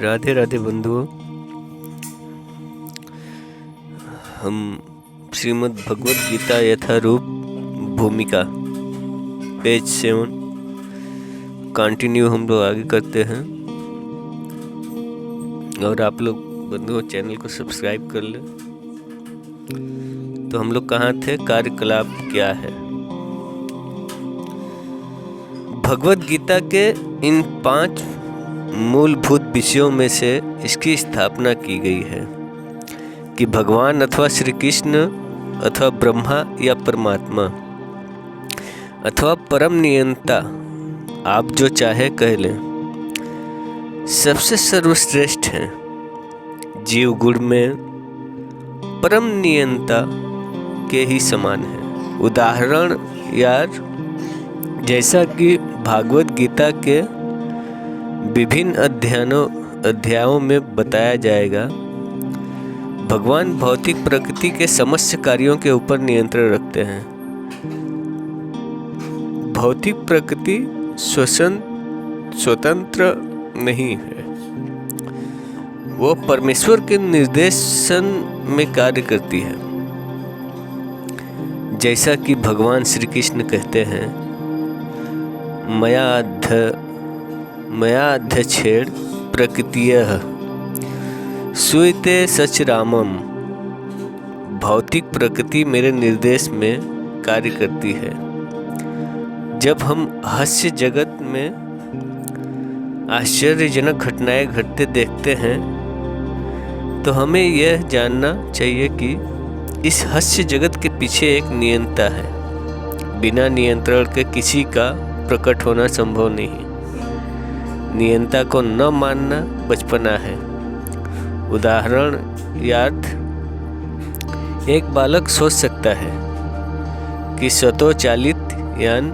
राधे राधे बंधुओं। हम श्रीमद् भगवद गीता यथारूप भूमिका पेज 7 कंटिन्यू हम लोग आगे करते हैं। और आप लोग बंधुओं चैनल को सब्सक्राइब कर ले। तो हम लोग कहाँ थे, कार्यकलाप क्या है। भगवद गीता के इन 5 मूलभूत विषयों में से इसकी स्थापना की गई है कि भगवान अथवा श्री कृष्ण अथवा ब्रह्मा या परमात्मा अथवा परम नियंता, आप जो चाहे कह लें, सबसे सर्वश्रेष्ठ हैं। जीव गुण में परम नियंता के ही समान है। उदाहरण यार, जैसा कि भागवत गीता के विभिन्न अध्यायों में बताया जाएगा, भगवान भौतिक प्रकृति के समस्त कार्यों के ऊपर नियंत्रण रखते हैं। भौतिक प्रकृति स्वतंत्र नहीं है, वो परमेश्वर के निर्देशन में कार्य करती है। जैसा कि भगवान श्री कृष्ण कहते हैं, मयाध्यक्षेण प्रकृतियः सूयते सचरामम। भौतिक प्रकृति मेरे निर्देश में कार्य करती है। जब हम हास्य जगत में आश्चर्यजनक घटनाएं घटते देखते हैं, तो हमें यह जानना चाहिए कि इस हास्य जगत के पीछे एक नियंता है। बिना नियंत्रण के किसी का प्रकट होना संभव नहीं। नियंता को न मानना बचपना है। उदाहरण याद, एक बालक सोच सकता है कि स्वतःचालित यान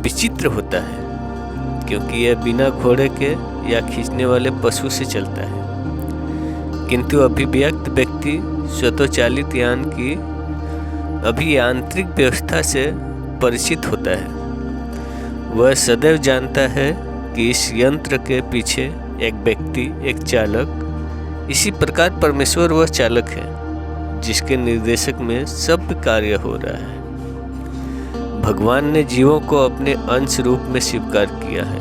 विचित्र होता है, क्योंकि यह बिना घोड़े के या खींचने वाले पशु से चलता है। किंतु अभिव्यक्त व्यक्ति स्वतःचालित यान की अभियांत्रिक व्यवस्था से परिचित होता है। वह सदैव जानता है कि इस यंत्र के पीछे एक व्यक्ति, एक चालक, इसी प्रकार परमेश्वर वह चालक है जिसके निर्देशक में सब कार्य हो रहा है। भगवान ने जीवों को अपने अंश रूप में स्वीकार किया है।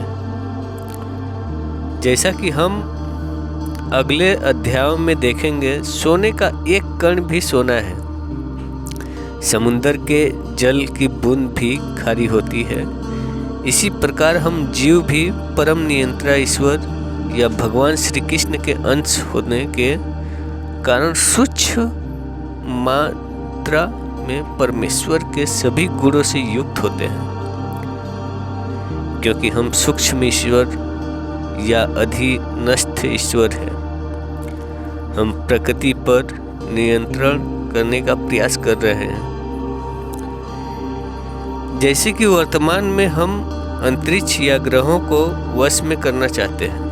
जैसा कि हम अगले अध्यायों में देखेंगे, सोने का एक कण भी सोना है। समुद्र के जल की बूंद भी खारी होती है। इसी प्रकार हम जीव भी परम नियंत्रण ईश्वर या भगवान श्री कृष्ण के अंश होने के कारण सूक्ष्म मात्रा में परमेश्वर के सभी गुणों से युक्त होते हैं। क्योंकि हम सूक्ष्म ईश्वर या अधीनस्थ ईश्वर हैं, हम प्रकृति पर नियंत्रण करने का प्रयास कर रहे हैं। जैसे कि वर्तमान में हम अंतरिक्ष या ग्रहों को वश में करना चाहते हैं,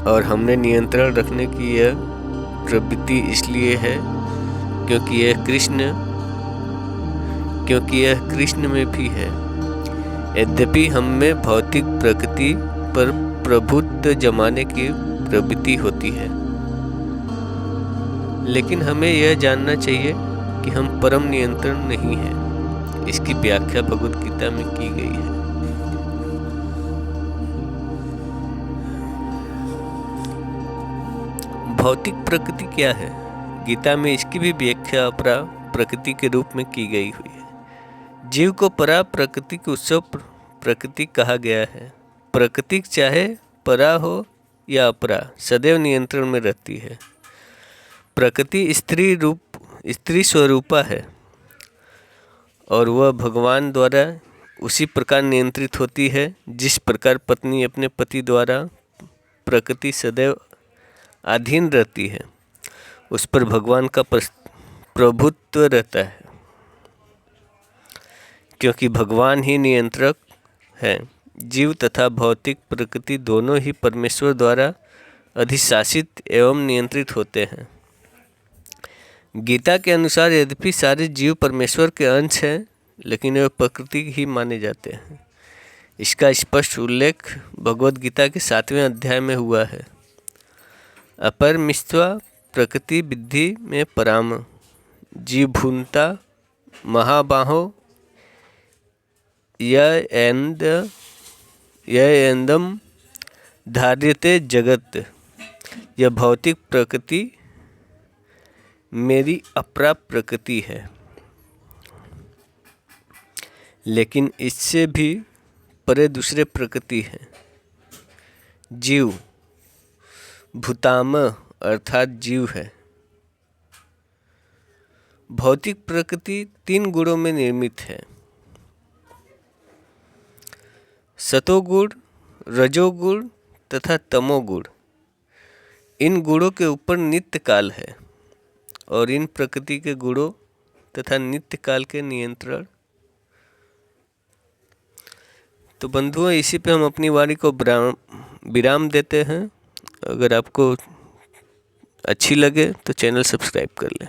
और हमने नियंत्रण रखने की यह प्रवृत्ति इसलिए है क्योंकि यह कृष्ण में भी है। यद्यपि हम में भौतिक प्रकृति पर प्रभुत्व जमाने की प्रवृत्ति होती है, लेकिन हमें यह जानना चाहिए कि हम परम नियंत्रण नहीं है। इसकी व्याख्या भगवद गीता में की गई है। भौतिक प्रकृति क्या है? गीता में इसकी भी व्याख्या अपरा प्रकृति के रूप में की गई हुई है। जीव को परा प्रकृति की उत्सव प्रकृति कहा गया है। प्रकृति चाहे परा हो या अपरा, सदैव नियंत्रण में रहती है। प्रकृति स्त्री स्वरूपा है और वह भगवान द्वारा उसी प्रकार नियंत्रित होती है जिस प्रकार पत्नी अपने पति द्वारा प्रकृति सदैव अधीन रहती है, उस पर भगवान का प्रभुत्व रहता है। क्योंकि भगवान ही नियंत्रक है, जीव तथा भौतिक प्रकृति दोनों ही परमेश्वर द्वारा अधिशासित एवं नियंत्रित होते हैं। गीता के अनुसार यद्यपि सारे जीव परमेश्वर के अंश हैं, लेकिन वे प्रकृति ही माने जाते हैं। इसका स्पष्ट उल्लेख भगवद गीता के 7वें अध्याय में हुआ है। अपरमिष्ट्वा प्रकृति विद्धि में पराम जीभून्ता महाबाहो यन्दम धार्यते जगत। यह भौतिक प्रकृति मेरी अपरा प्रकृति है, लेकिन इससे भी परे दूसरे प्रकृति है। जीव भूताम अर्थात जीव है। भौतिक प्रकृति 3 गुणों में निर्मित है, सतोगुण, रजोगुण तथा तमोगुण। इन गुणों के ऊपर नित्य काल है और इन प्रकृति के गुणों तथा नित्य काल के नियंत्रण। तो बंधुओं, इसी पे हम अपनी वाणी को विराम देते हैं। अगर आपको अच्छी लगे तो चैनल सब्सक्राइब कर लें।